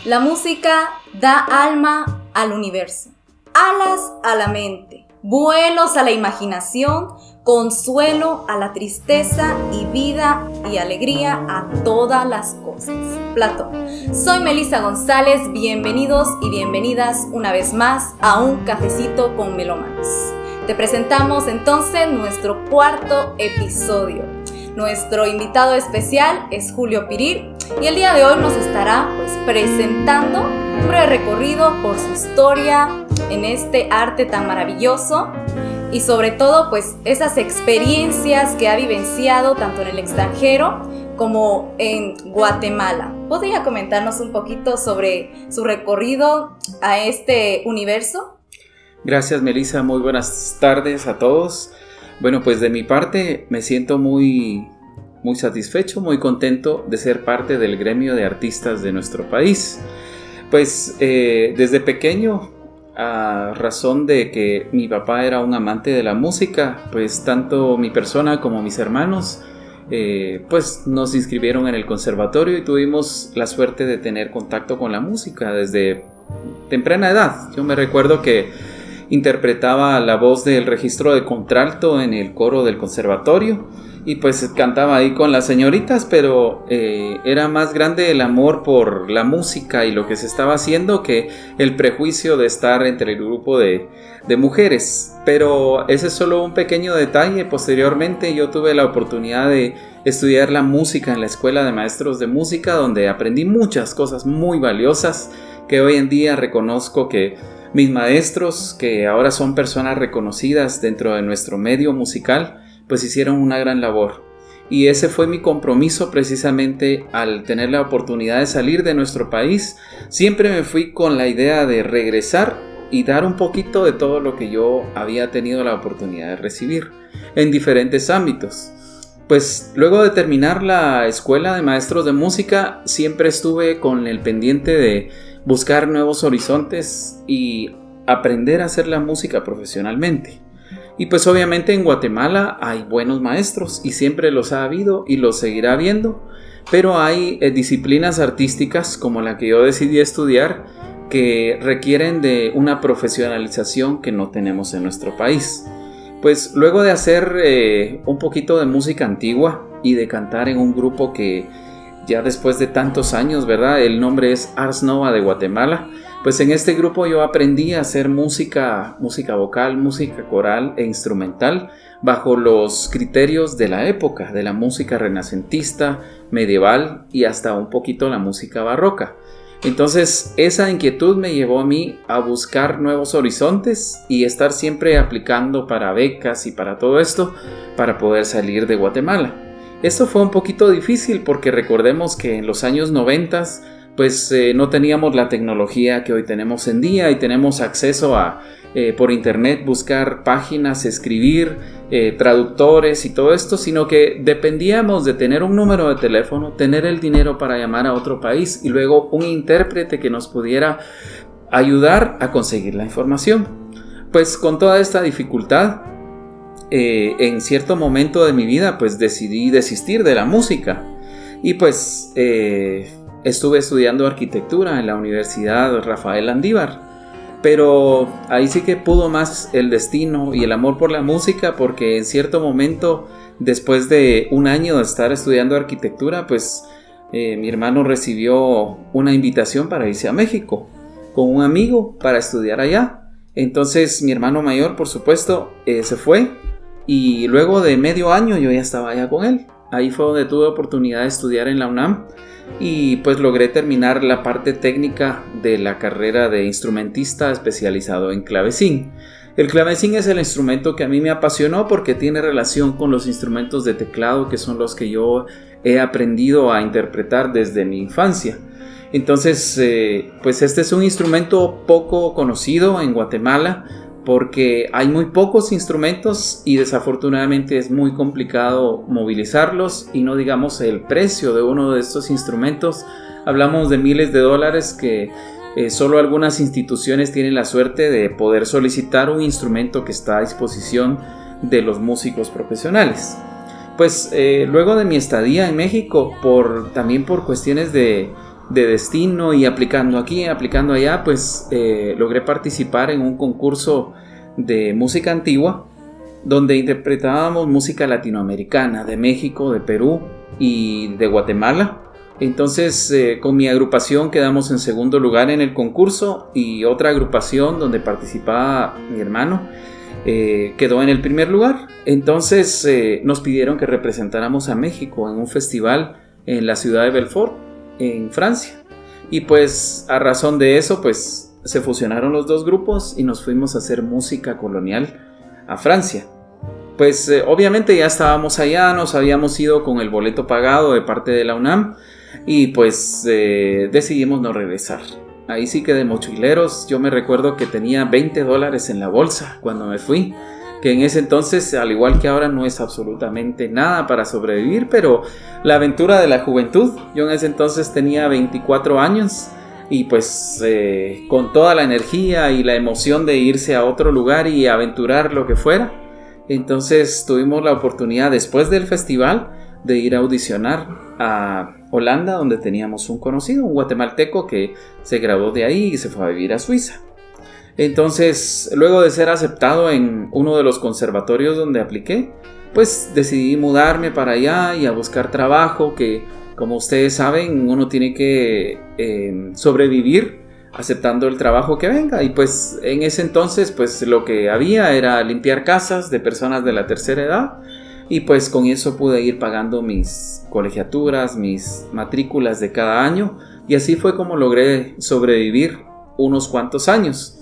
La música da alma al universo, alas a la mente, vuelos a la imaginación, consuelo a la tristeza y vida y alegría a todas las cosas. Platón. Soy Melissa González, bienvenidos y bienvenidas una vez más a Un Cafecito con Melómanos. Te presentamos entonces nuestro cuarto episodio. Nuestro invitado especial es Julio Pirir y el día de hoy nos estará presentando un breve recorrido por su historia en este arte tan maravilloso y sobre todo esas experiencias que ha vivenciado tanto en el extranjero como en Guatemala. ¿Podría comentarnos un poquito sobre su recorrido a este universo? Gracias, Melissa, muy buenas tardes a todos. Bueno, pues de mi parte me siento muy satisfecho, muy contento de ser parte del gremio de artistas de nuestro país. Pues desde pequeño, a razón de que mi papá era un amante de la música, pues tanto mi persona como mis hermanos pues nos inscribieron en el conservatorio y tuvimos la suerte de tener contacto con la música desde temprana edad. Yo me recuerdo que interpretaba la voz del registro de contralto en el coro del conservatorio y pues cantaba ahí con las señoritas, pero era más grande el amor por la música y lo que se estaba haciendo que el prejuicio de estar entre el grupo de mujeres. Pero ese es solo un pequeño detalle. Posteriormente yo tuve la oportunidad de estudiar la música en la Escuela de Maestros de Música, donde aprendí muchas cosas muy valiosas que hoy en día reconozco que mis maestros, que ahora son personas reconocidas dentro de nuestro medio musical, pues hicieron una gran labor. Y ese fue mi compromiso precisamente al tener la oportunidad de salir de nuestro país. Siempre me fui con la idea de regresar y dar un poquito de todo lo que yo había tenido la oportunidad de recibir en diferentes ámbitos. Pues luego de terminar la Escuela de Maestros de Música, siempre estuve con el pendiente de buscar nuevos horizontes y aprender a hacer la música profesionalmente. Y pues obviamente en Guatemala hay buenos maestros y siempre los ha habido y los seguirá habiendo, pero hay disciplinas artísticas como la que yo decidí estudiar que requieren de una profesionalización que no tenemos en nuestro país. Pues luego de hacer un poquito de música antigua y de cantar en un grupo que ya después de tantos años, ¿verdad? El nombre es Ars Nova de Guatemala. Pues en este grupo yo aprendí a hacer música vocal, música coral e instrumental bajo los criterios de la época, de la música renacentista, medieval y hasta un poquito la música barroca. Entonces esa inquietud me llevó a mí a buscar nuevos horizontes y estar siempre aplicando para becas y para todo esto para poder salir de Guatemala. Esto fue un poquito difícil porque recordemos que en los años 90 pues no teníamos la tecnología que hoy tenemos en día y tenemos acceso a por internet buscar páginas, escribir, traductores y todo esto, sino que dependíamos de tener un número de teléfono, tener el dinero para llamar a otro país y luego un intérprete que nos pudiera ayudar a conseguir la información. Pues con toda esta dificultad, en cierto momento de mi vida pues decidí desistir de la música y pues estuve estudiando arquitectura en la Universidad Rafael Landívar, pero ahí sí que pudo más el destino y el amor por la música, porque en cierto momento, después de un año de estar estudiando arquitectura, pues mi hermano recibió una invitación para irse a México con un amigo para estudiar allá. Entonces mi hermano mayor, por supuesto, se fue y luego de medio año yo ya estaba allá con él. Ahí fue donde tuve oportunidad de estudiar en la UNAM y pues logré terminar la parte técnica de la carrera de instrumentista especializado en clavecín. El clavecín es el instrumento que a mí me apasionó porque tiene relación con los instrumentos de teclado que son los que yo he aprendido a interpretar desde mi infancia. Entonces pues este es un instrumento poco conocido en Guatemala porque hay muy pocos instrumentos y desafortunadamente es muy complicado movilizarlos y no digamos el precio de uno de estos instrumentos. Hablamos de miles de dólares que solo algunas instituciones tienen la suerte de poder solicitar un instrumento que está a disposición de los músicos profesionales. Pues luego de mi estadía en México, también por cuestiones de de destino y aplicando aquí, aplicando allá, pues logré participar en un concurso de música antigua donde interpretábamos música latinoamericana, de México, de Perú y de Guatemala. Entonces con mi agrupación quedamos en segundo lugar en el concurso, y otra agrupación donde participaba mi hermano quedó en el primer lugar. Entonces nos pidieron que representáramos a México en un festival en la ciudad de Belfort, en Francia. Y pues a razón de eso pues se fusionaron los dos grupos y nos fuimos a hacer música colonial a Francia. Pues obviamente ya estábamos allá, nos habíamos ido con el boleto pagado de parte de la UNAM, y pues decidimos no regresar. Ahí sí que de mochileros, yo me recuerdo que tenía $20 en la bolsa cuando me fui, que en ese entonces, al igual que ahora, no es absolutamente nada para sobrevivir, pero la aventura de la juventud. Yo en ese entonces tenía 24 años y pues con toda la energía y la emoción de irse a otro lugar y aventurar lo que fuera. Entonces tuvimos la oportunidad, después del festival, de ir a audicionar a Holanda, donde teníamos un conocido, un guatemalteco que se graduó de ahí y se fue a vivir a Suiza. Entonces, luego de ser aceptado en uno de los conservatorios donde apliqué, pues decidí mudarme para allá y a buscar trabajo, que como ustedes saben, uno tiene que sobrevivir aceptando el trabajo que venga. Y pues en ese entonces pues lo que había era limpiar casas de personas de la tercera edad, y pues con eso pude ir pagando mis colegiaturas, mis matrículas de cada año, y así fue como logré sobrevivir unos cuantos años.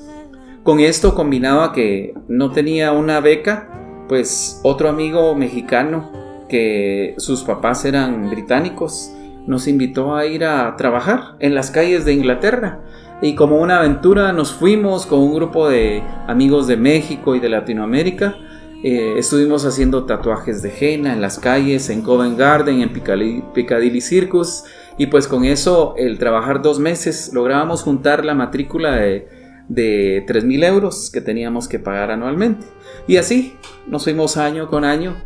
Con esto, combinado a que no tenía una beca, pues otro amigo mexicano que sus papás eran británicos nos invitó a ir a trabajar en las calles de Inglaterra. Y como una aventura nos fuimos con un grupo de amigos de México y de Latinoamérica. Estuvimos haciendo tatuajes de henna en las calles, en Covent Garden, en Piccadilly Circus, y pues con eso, el trabajar 2 meses, lográbamos juntar la matrícula de 3,000 euros que teníamos que pagar anualmente. Y así nos fuimos año con año,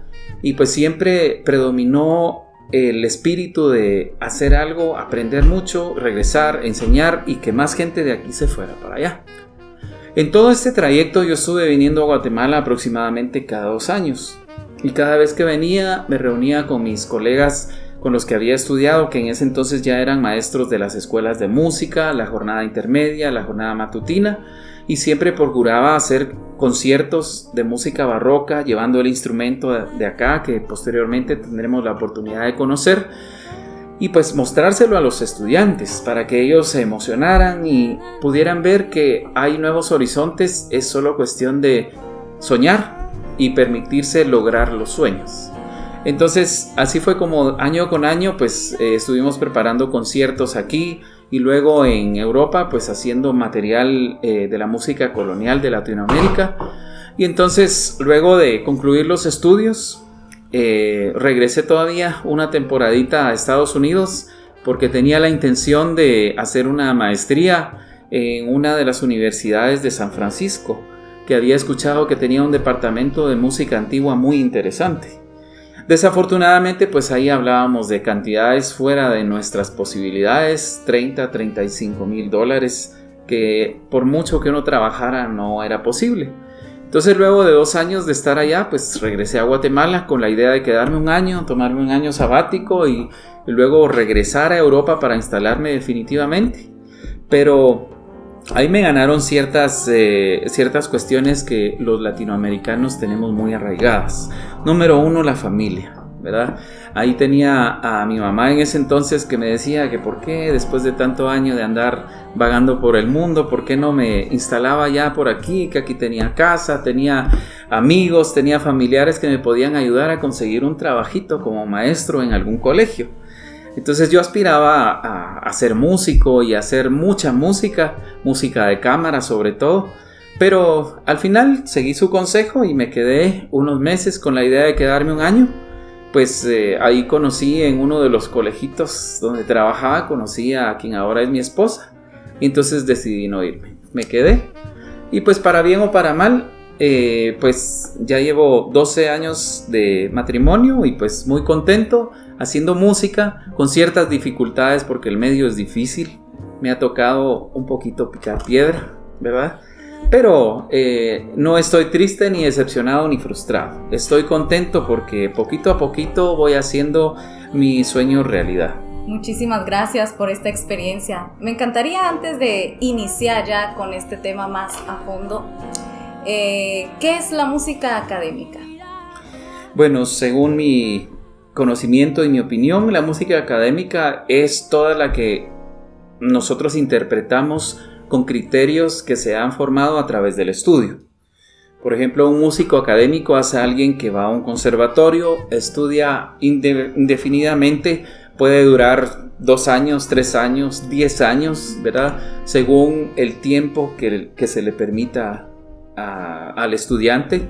y pues siempre predominó el espíritu de hacer algo, aprender mucho, regresar, enseñar y que más gente de aquí se fuera para allá. En todo este trayecto yo estuve viniendo a Guatemala aproximadamente cada 2 años, y cada vez que venía me reunía con mis colegas con los que había estudiado, que en ese entonces ya eran maestros de las escuelas de música, la jornada intermedia, la jornada matutina, y siempre procuraba hacer conciertos de música barroca, llevando el instrumento de acá, que posteriormente tendremos la oportunidad de conocer, y pues mostrárselo a los estudiantes para que ellos se emocionaran y pudieran ver que hay nuevos horizontes. Es solo cuestión de soñar y permitirse lograr los sueños. Entonces así fue como año con año pues estuvimos preparando conciertos aquí, y luego en Europa pues haciendo material de la música colonial de Latinoamérica. Y entonces, luego de concluir los estudios, regresé todavía una temporadita a Estados Unidos, porque tenía la intención de hacer una maestría en una de las universidades de San Francisco, que había escuchado que tenía un departamento de música antigua muy interesante. Desafortunadamente, pues ahí hablábamos de cantidades fuera de nuestras posibilidades, $35,000, que por mucho que uno trabajara no era posible. Entonces, luego de 2 años de estar allá, pues regresé a Guatemala con la idea de quedarme un año, tomarme un año sabático y luego regresar a Europa para instalarme definitivamente. Pero ahí me ganaron ciertas cuestiones que los latinoamericanos tenemos muy arraigadas. Número 1, la familia, ¿verdad? Ahí tenía a mi mamá en ese entonces que me decía que por qué después de tanto año de andar vagando por el mundo, por qué no me instalaba ya por aquí, que aquí tenía casa, tenía amigos, tenía familiares que me podían ayudar a conseguir un trabajito como maestro en algún colegio. Entonces yo aspiraba a ser músico y a hacer mucha música de cámara sobre todo, pero al final seguí su consejo y me quedé unos meses con la idea de quedarme un año. Pues ahí conocí en uno de los colegitos donde trabajaba, conocí a quien ahora es mi esposa, y entonces decidí no irme, me quedé. Y pues para bien o para mal, pues ya llevo 12 años de matrimonio y pues muy contento haciendo música con ciertas dificultades porque el medio es difícil. Me ha tocado un poquito picar piedra, ¿verdad? Pero no estoy triste, ni decepcionado, ni frustrado. Estoy contento porque poquito a poquito voy haciendo mi sueño realidad. Muchísimas gracias por esta experiencia. Me encantaría, antes de iniciar ya con este tema más a fondo, ¿qué es la música académica? Bueno, según mi conocimiento y mi opinión, la música académica es toda la que nosotros interpretamos con criterios que se han formado a través del estudio. Por ejemplo, un músico académico es alguien que va a un conservatorio, estudia indefinidamente, puede durar 2 años, 3 años, 10 años, ¿verdad? Según el tiempo que se le permita al estudiante,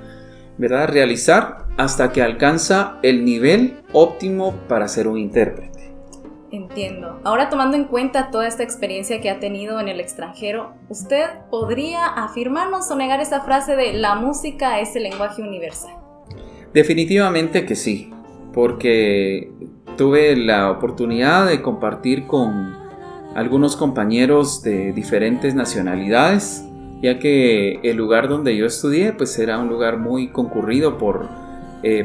¿verdad?, realizar hasta que alcanza el nivel óptimo para ser un intérprete. Entiendo. Ahora, tomando en cuenta toda esta experiencia que ha tenido en el extranjero, ¿usted podría afirmarnos o negar esa frase de la música es el lenguaje universal? Definitivamente que sí, porque tuve la oportunidad de compartir con algunos compañeros de diferentes nacionalidades, ya que el lugar donde yo estudié pues era un lugar muy concurrido por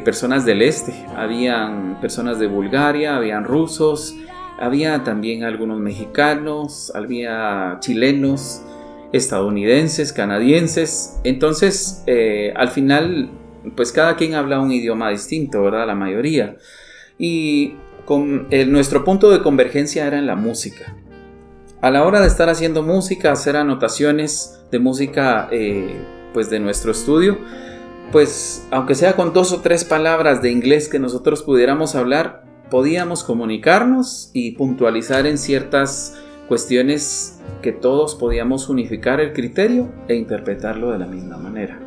personas del este. Habían personas de Bulgaria, habían rusos, había también algunos mexicanos, había chilenos, estadounidenses, canadienses. Entonces, al final, pues cada quien habla un idioma distinto, ¿verdad? La mayoría. Y nuestro punto de convergencia era en la música. A la hora de estar haciendo música, hacer anotaciones de música, pues de nuestro estudio, pues aunque sea con 2 o 3 palabras de inglés que nosotros pudiéramos hablar, podíamos comunicarnos y puntualizar en ciertas cuestiones que todos podíamos unificar el criterio e interpretarlo de la misma manera.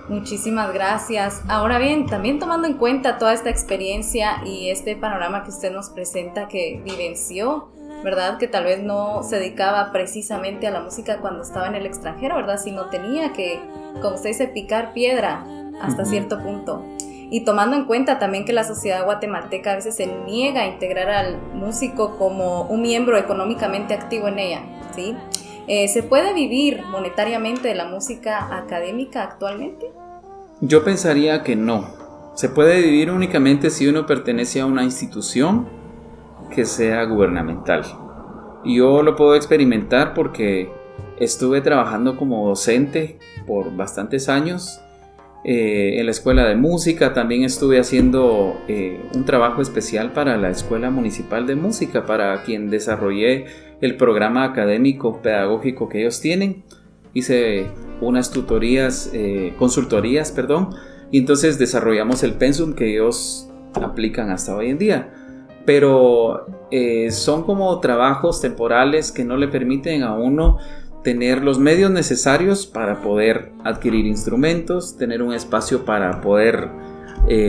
Muchísimas gracias. Ahora bien, también tomando en cuenta toda esta experiencia y este panorama que usted nos presenta que vivenció, ¿verdad? Que tal vez no se dedicaba precisamente a la música cuando estaba en el extranjero, ¿verdad? Sino tenía que, como usted dice, picar piedra hasta cierto punto. Y tomando en cuenta también que la sociedad guatemalteca a veces se niega a integrar al músico como un miembro económicamente activo en ella, ¿sí? ¿Se puede vivir monetariamente de la música académica actualmente? Yo pensaría que no. Se puede vivir únicamente si uno pertenece a una institución que sea gubernamental. Yo lo puedo experimentar porque estuve trabajando como docente por bastantes años en la escuela de música. También estuve haciendo un trabajo especial para la Escuela Municipal de Música, para quien desarrollé el programa académico pedagógico que ellos tienen. Hice unas consultorías, y entonces desarrollamos el pensum que ellos aplican hasta hoy en día. Pero son como trabajos temporales que no le permiten a uno tener los medios necesarios para poder adquirir instrumentos, tener un espacio para poder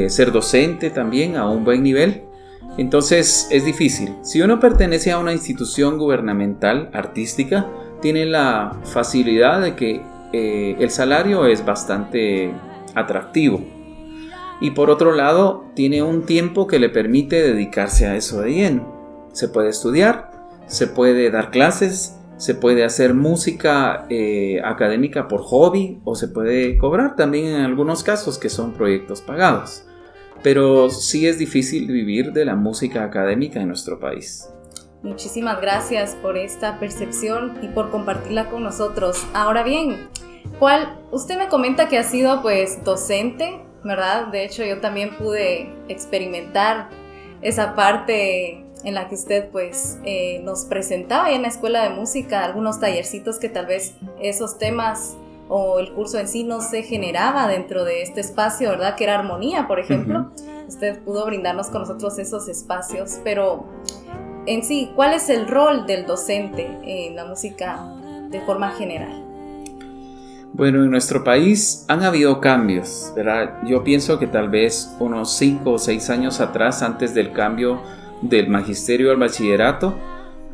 ser docente también a un buen nivel. Entonces es difícil. Si uno pertenece a una institución gubernamental artística, tiene la facilidad de que el salario es bastante atractivo. Y por otro lado, tiene un tiempo que le permite dedicarse a eso de lleno. Se puede estudiar, se puede dar clases, se puede hacer música académica por hobby, o se puede cobrar también en algunos casos que son proyectos pagados. Pero sí es difícil vivir de la música académica en nuestro país. Muchísimas gracias por esta percepción y por compartirla con nosotros. Ahora bien, usted me comenta que ha sido pues docente, ¿verdad? De hecho, yo también pude experimentar esa parte en la que usted pues nos presentaba ahí en la escuela de música, algunos tallercitos que tal vez esos temas o el curso en sí no se generaba dentro de este espacio, ¿verdad? Que era armonía, por ejemplo. Usted pudo brindarnos con nosotros esos espacios, pero en sí, ¿cuál es el rol del docente en la música de forma general? Bueno, en nuestro país han habido cambios, ¿verdad? Yo pienso que tal vez unos 5 o 6 años atrás, antes del cambio del magisterio al bachillerato,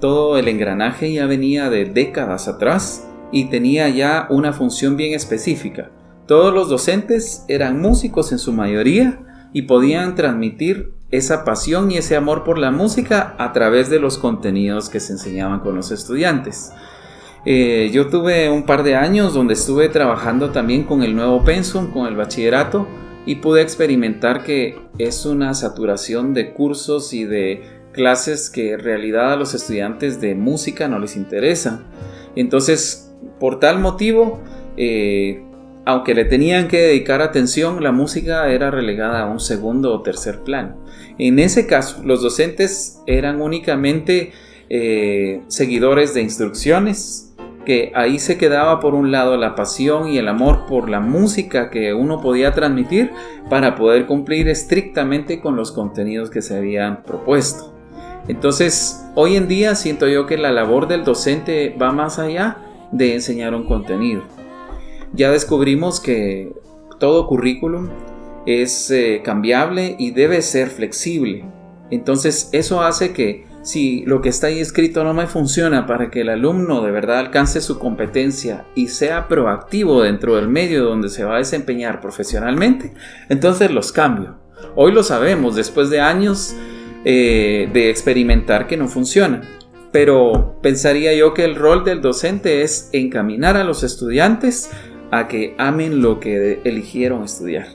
todo el engranaje ya venía de décadas atrás y tenía ya una función bien específica. Todos los docentes eran músicos en su mayoría y podían transmitir esa pasión y ese amor por la música a través de los contenidos que se enseñaban con los estudiantes. Yo tuve un par de años donde estuve trabajando también con el nuevo pensum, con el bachillerato, y pude experimentar que es una saturación de cursos y de clases que en realidad a los estudiantes de música no les interesa. Entonces, por tal motivo, aunque le tenían que dedicar atención, la música era relegada a un segundo o tercer plano. En ese caso, los docentes eran únicamente seguidores de instrucciones, que ahí se quedaba por un lado la pasión y el amor por la música que uno podía transmitir para poder cumplir estrictamente con los contenidos que se habían propuesto. Entonces, hoy en día siento yo que la labor del docente va más allá de enseñar un contenido. Ya descubrimos que todo currículum es cambiable y debe ser flexible. Entonces, eso hace que si lo que está ahí escrito no me funciona para que el alumno de verdad alcance su competencia y sea proactivo dentro del medio donde se va a desempeñar profesionalmente, entonces los cambio. Hoy lo sabemos después de años de experimentar que no funciona. Pero pensaría yo que el rol del docente es encaminar a los estudiantes a que amen lo que eligieron estudiar.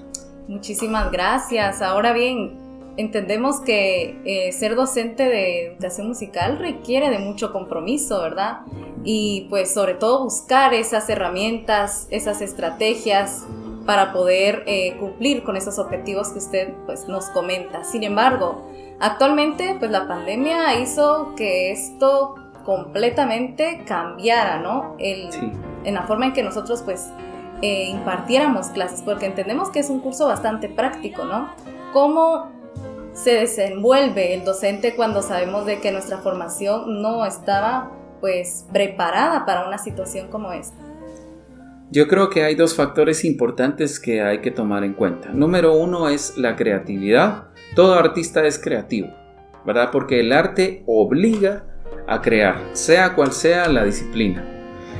Muchísimas gracias. Ahora bien, entendemos que ser docente de educación musical requiere de mucho compromiso, ¿verdad? Y pues sobre todo buscar esas herramientas, esas estrategias para poder cumplir con esos objetivos que usted pues nos comenta. Sin embargo, actualmente pues la pandemia hizo que esto completamente cambiara, ¿no? Sí. En la forma en que nosotros pues impartiéramos clases, porque entendemos que es un curso bastante práctico, ¿no? ¿Cómo se desenvuelve el docente cuando sabemos de que nuestra formación no estaba pues preparada para una situación como esta? Yo creo que hay dos factores importantes que hay que tomar en cuenta. Número uno es la creatividad. Todo artista es creativo, ¿verdad? Porque el arte obliga a crear, sea cual sea la disciplina.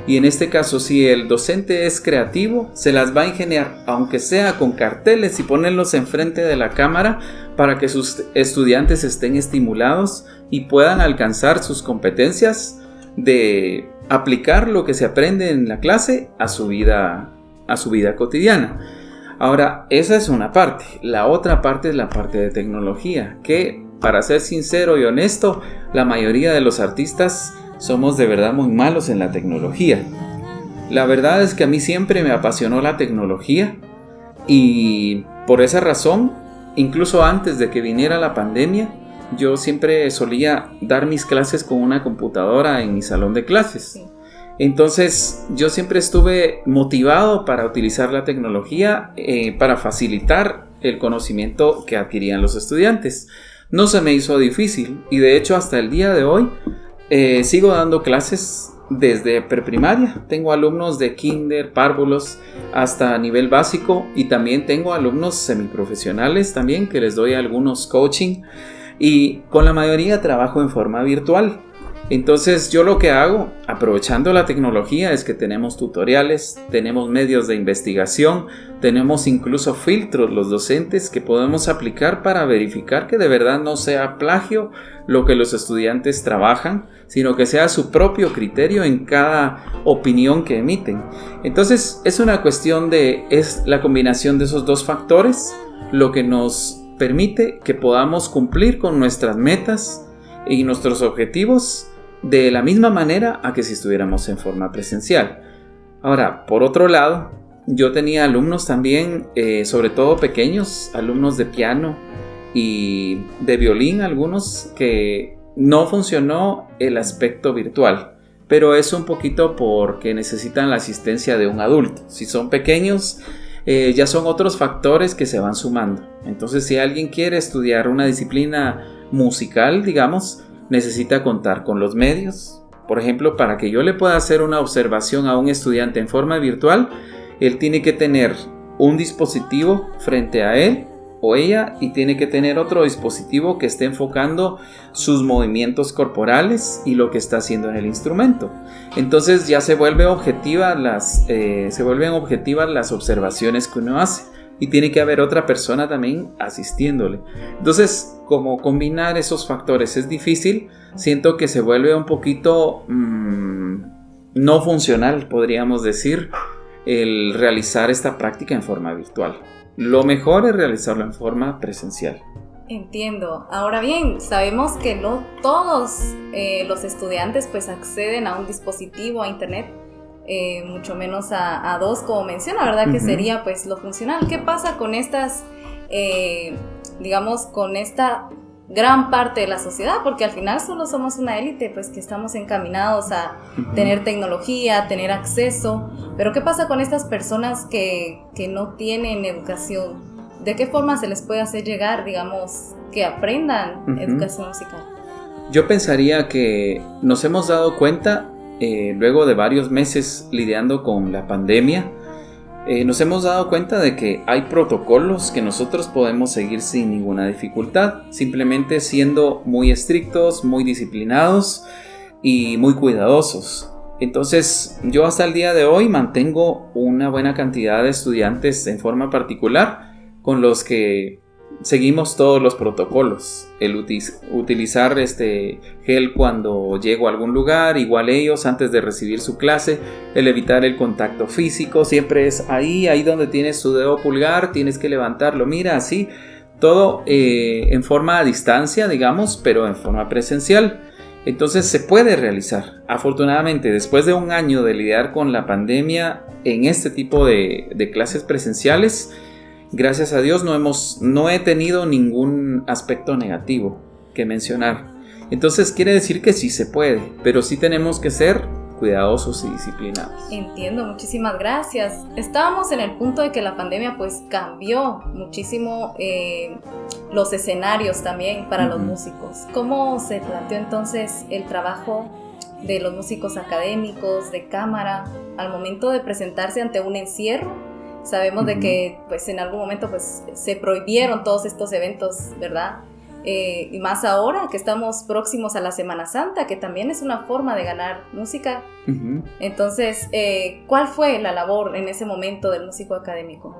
Y en este caso, si el docente es creativo, se las va a ingeniar, aunque sea con carteles y ponerlos enfrente de la cámara para que sus estudiantes estén estimulados y puedan alcanzar sus competencias de aplicar lo que se aprende en la clase a su vida cotidiana. Ahora, esa es una parte. La otra parte es la parte de tecnología, que para ser sincero y honesto, la mayoría de los artistas somos de verdad muy malos en la tecnología. La verdad es que a mí siempre me apasionó la tecnología y por esa razón, incluso antes de que viniera la pandemia, yo siempre solía dar mis clases con una computadora en mi salón de clases. Entonces yo siempre estuve motivado para utilizar la tecnología para facilitar el conocimiento que adquirían los estudiantes. No se me hizo difícil y de hecho hasta el día de hoy sigo dando clases desde preprimaria. Tengo alumnos de kinder, párvulos, hasta nivel básico y también tengo alumnos semiprofesionales también que les doy algunos coaching y con la mayoría trabajo en forma virtual. Entonces yo lo que hago, aprovechando la tecnología, es que tenemos tutoriales, tenemos medios de investigación, tenemos incluso filtros los docentes que podemos aplicar para verificar que de verdad no sea plagio lo que los estudiantes trabajan, sino que sea su propio criterio en cada opinión que emiten. Entonces es una cuestión es la combinación de esos dos factores lo que nos permite que podamos cumplir con nuestras metas y nuestros objetivos de la misma manera a que si estuviéramos en forma presencial. Ahora, por otro lado, yo tenía alumnos también, sobre todo pequeños, alumnos de piano y de violín, algunos que no funcionó el aspecto virtual, pero es un poquito porque necesitan la asistencia de un adulto. Si son pequeños, ya son otros factores que se van sumando. Entonces, si alguien quiere estudiar una disciplina musical, digamos, necesita contar con los medios. Por ejemplo, para que yo le pueda hacer una observación a un estudiante en forma virtual, él tiene que tener un dispositivo frente a él o ella y tiene que tener otro dispositivo que esté enfocando sus movimientos corporales y lo que está haciendo en el instrumento. Entonces ya se vuelven objetivas las observaciones que uno hace y tiene que haber otra persona también asistiéndole. Entonces, como combinar esos factores es difícil, siento que se vuelve un poquito no funcional, podríamos decir, el realizar esta práctica en forma virtual. Lo mejor es realizarlo en forma presencial. Entiendo. Ahora bien, sabemos que no todos los estudiantes pues acceden a un dispositivo, a internet, mucho menos a dos, como menciona, ¿verdad? Que sería pues lo funcional. ¿Qué pasa con estas, con esta gran parte de la sociedad? Porque al final solo somos una élite, pues que estamos encaminados a tener tecnología, tener acceso. Pero ¿qué pasa con estas personas que no tienen educación? ¿De qué forma se les puede hacer llegar, que aprendan educación musical? Yo pensaría que nos hemos dado cuenta, luego de varios meses lidiando con la pandemia, nos hemos dado cuenta de que hay protocolos que nosotros podemos seguir sin ninguna dificultad, simplemente siendo muy estrictos, muy disciplinados y muy cuidadosos. Entonces, yo hasta el día de hoy mantengo una buena cantidad de estudiantes en forma particular con los que seguimos todos los protocolos. El utilizar gel cuando llego a algún lugar, igual ellos antes de recibir su clase, el evitar el contacto físico, siempre es ahí donde tienes tu dedo pulgar, tienes que levantarlo, mira, así, todo en forma a distancia, pero en forma presencial. Entonces se puede realizar. Afortunadamente, después de un año de lidiar con la pandemia en este tipo de clases presenciales, gracias a Dios no he tenido ningún aspecto negativo que mencionar. Entonces quiere decir que sí se puede, pero sí tenemos que ser cuidadosos y disciplinados. Entiendo, muchísimas gracias. Estábamos en el punto de que la pandemia pues cambió muchísimo los escenarios también para los músicos. ¿Cómo se planteó entonces el trabajo de los músicos académicos, de cámara, al momento de presentarse ante un encierro? Sabemos de que pues en algún momento pues se prohibieron todos estos eventos, ¿verdad? Y más ahora que estamos próximos a la Semana Santa, que también es una forma de ganar música. Entonces, ¿cuál fue la labor en ese momento del músico académico?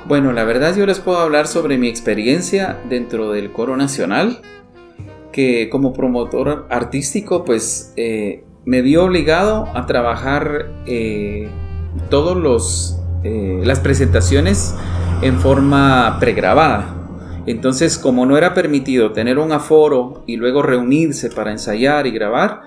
Bueno, la verdad yo les puedo hablar sobre mi experiencia dentro del Coro Nacional, que como promotor artístico pues me vi obligado a trabajar las presentaciones en forma pregrabada. Entonces, como no era permitido tener un aforo y luego reunirse para ensayar y grabar,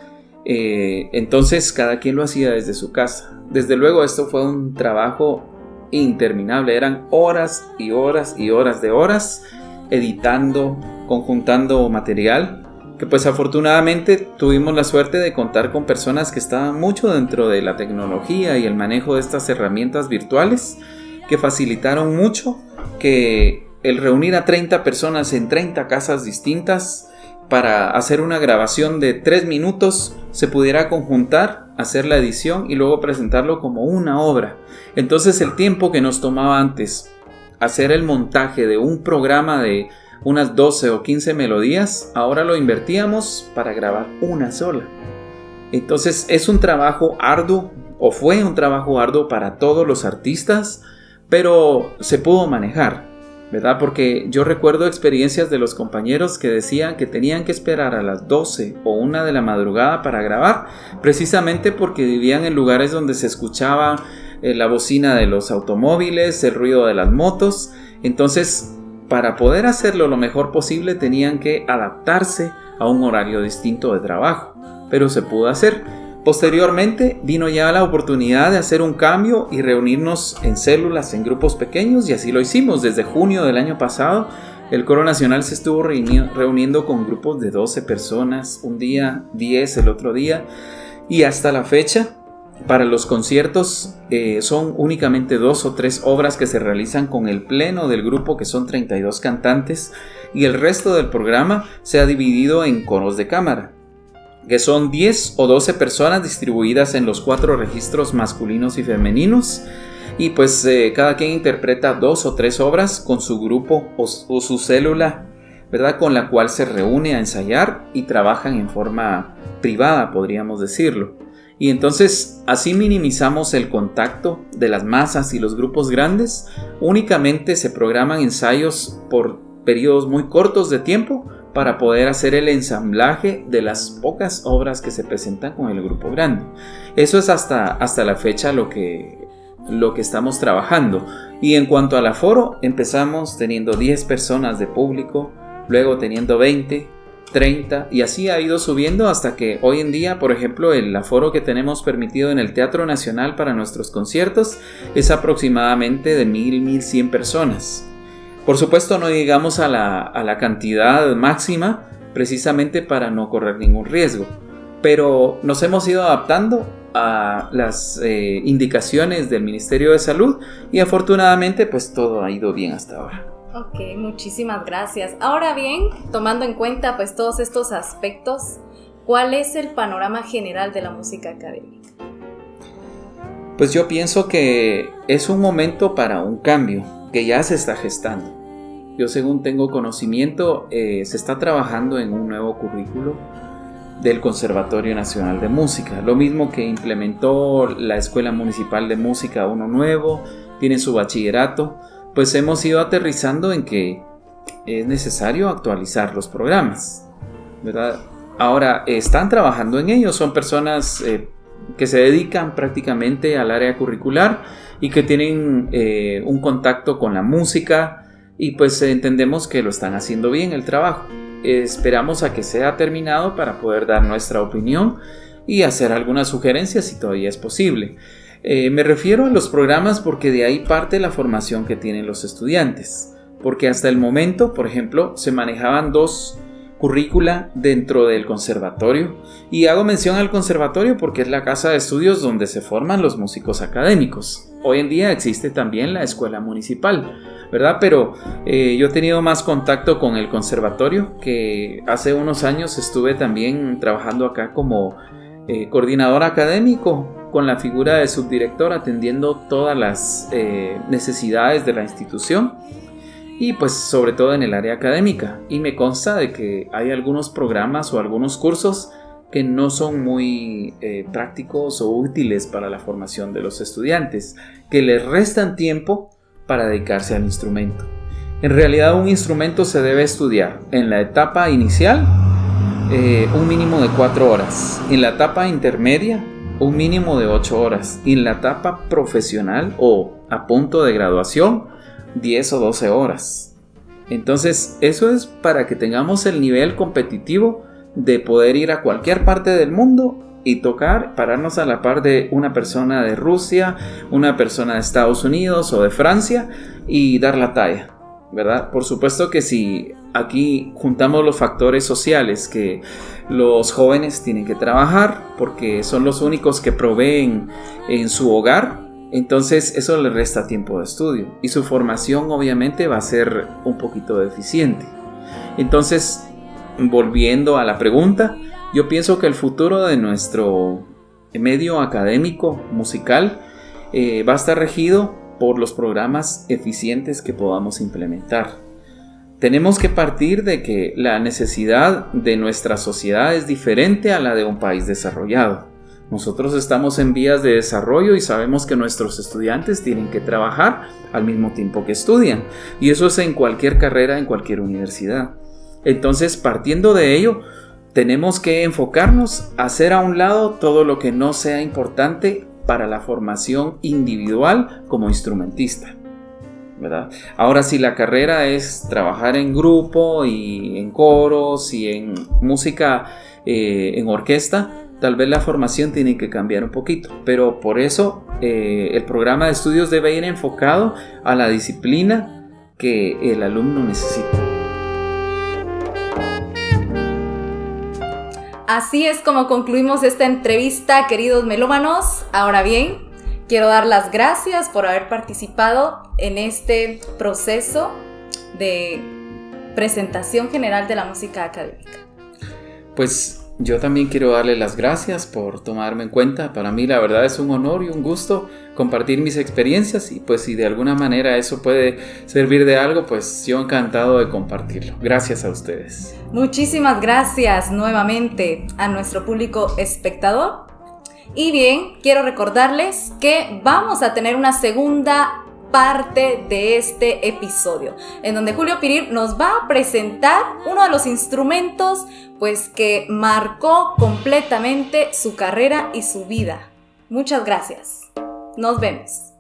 entonces cada quien lo hacía desde su casa. Desde luego esto fue un trabajo interminable, eran horas y horas y horas de horas editando, conjuntando material, que pues afortunadamente tuvimos la suerte de contar con personas que estaban mucho dentro de la tecnología y el manejo de estas herramientas virtuales que facilitaron mucho que el reunir a 30 personas en 30 casas distintas para hacer una grabación de 3 minutos se pudiera conjuntar, hacer la edición y luego presentarlo como una obra. Entonces el tiempo que nos tomaba antes hacer el montaje de un programa de unas 12 o 15 melodías, ahora lo invertíamos para grabar una sola. Entonces es un trabajo arduo, o fue un trabajo arduo para todos los artistas, pero se pudo manejar, ¿verdad? Porque yo recuerdo experiencias de los compañeros que decían que tenían que esperar a las 12 o 1 de la madrugada para grabar, precisamente porque vivían en lugares donde se escuchaba la bocina de los automóviles, el ruido de las motos. Entonces, para poder hacerlo lo mejor posible tenían que adaptarse a un horario distinto de trabajo, pero se pudo hacer. Posteriormente vino ya la oportunidad de hacer un cambio y reunirnos en células, en grupos pequeños, y así lo hicimos. Desde junio del año pasado, el Coro Nacional se estuvo reuniendo con grupos de 12 personas, un día 10 el otro día, y hasta la fecha, para los conciertos son únicamente 2 o 3 obras que se realizan con el pleno del grupo, que son 32 cantantes, y el resto del programa se ha dividido en coros de cámara, que son 10 o 12 personas distribuidas en los 4 registros masculinos y femeninos, y pues cada quien interpreta 2 o 3 obras con su grupo o su célula, ¿verdad? Con la cual se reúne a ensayar y trabajan en forma privada, podríamos decirlo. Y entonces así minimizamos el contacto de las masas y los grupos grandes. Únicamente se programan ensayos por periodos muy cortos de tiempo para poder hacer el ensamblaje de las pocas obras que se presentan con el grupo grande. Eso es hasta la fecha lo que estamos trabajando. Y en cuanto al aforo, empezamos teniendo 10 personas de público, luego teniendo 20, 30, y así ha ido subiendo hasta que hoy en día, por ejemplo, el aforo que tenemos permitido en el Teatro Nacional para nuestros conciertos es aproximadamente de 1,100 personas. Por supuesto, no llegamos a la cantidad máxima precisamente para no correr ningún riesgo, pero nos hemos ido adaptando a las indicaciones del Ministerio de Salud y afortunadamente pues todo ha ido bien hasta ahora. Ok, muchísimas gracias. Ahora bien, tomando en cuenta pues todos estos aspectos, ¿cuál es el panorama general de la música académica? Pues yo pienso que es un momento para un cambio que ya se está gestando. Yo, según tengo conocimiento, se está trabajando en un nuevo currículo del Conservatorio Nacional de Música, lo mismo que implementó la Escuela Municipal de Música, uno nuevo, tiene su bachillerato. Pues hemos ido aterrizando en que es necesario actualizar los programas, ¿verdad? Ahora están trabajando en ello, son personas que se dedican prácticamente al área curricular y que tienen un contacto con la música y pues entendemos que lo están haciendo bien el trabajo. Esperamos a que sea terminado para poder dar nuestra opinión y hacer algunas sugerencias si todavía es posible. Me refiero a los programas porque de ahí parte la formación que tienen los estudiantes, porque hasta el momento, por ejemplo, se manejaban 2 currícula dentro del conservatorio, y hago mención al conservatorio porque es la casa de estudios donde se forman los músicos académicos. Hoy en día existe también la escuela municipal, ¿verdad? Pero yo he tenido más contacto con el conservatorio, que hace unos años estuve también trabajando acá como coordinador académico, con la figura de subdirector, atendiendo todas las necesidades de la institución y pues sobre todo en el área académica. Y me consta de que hay algunos programas o algunos cursos que no son muy prácticos o útiles para la formación de los estudiantes, que les restan tiempo para dedicarse al instrumento. En realidad, un instrumento se debe estudiar en la etapa inicial un mínimo de 4 horas, en la etapa intermedia un mínimo de 8 horas, y en la etapa profesional o a punto de graduación 10 o 12 horas. Entonces eso es para que tengamos el nivel competitivo de poder ir a cualquier parte del mundo y tocar, pararnos a la par de una persona de Rusia, una persona de Estados Unidos o de Francia y dar la talla, ¿verdad? Por supuesto que si aquí juntamos los factores sociales, que los jóvenes tienen que trabajar porque son los únicos que proveen en su hogar, entonces eso le resta tiempo de estudio y su formación obviamente va a ser un poquito deficiente. Entonces, volviendo a la pregunta, yo pienso que el futuro de nuestro medio académico musical va a estar regido por los programas eficientes que podamos implementar. Tenemos que partir de que la necesidad de nuestra sociedad es diferente a la de un país desarrollado. Nosotros estamos en vías de desarrollo y sabemos que nuestros estudiantes tienen que trabajar al mismo tiempo que estudian. Y eso es en cualquier carrera, en cualquier universidad. Entonces, partiendo de ello, tenemos que enfocarnos a hacer a un lado todo lo que no sea importante para la formación individual como instrumentista, ¿verdad? Ahora, si la carrera es trabajar en grupo y en coros y en música en orquesta, tal vez la formación tiene que cambiar un poquito, pero por eso el programa de estudios debe ir enfocado a la disciplina que el alumno necesita. Así es como concluimos esta entrevista, queridos melómanos. Ahora bien, quiero dar las gracias por haber participado en este proceso de presentación general de la música académica. Pues yo también quiero darle las gracias por tomarme en cuenta. Para mí la verdad es un honor y un gusto compartir mis experiencias y pues si de alguna manera eso puede servir de algo, pues yo encantado de compartirlo. Gracias a ustedes. Muchísimas gracias nuevamente a nuestro público espectador. Y bien, quiero recordarles que vamos a tener una segunda parte de este episodio, en donde Julio Pirir nos va a presentar uno de los instrumentos pues que marcó completamente su carrera y su vida. Muchas gracias. Nos vemos.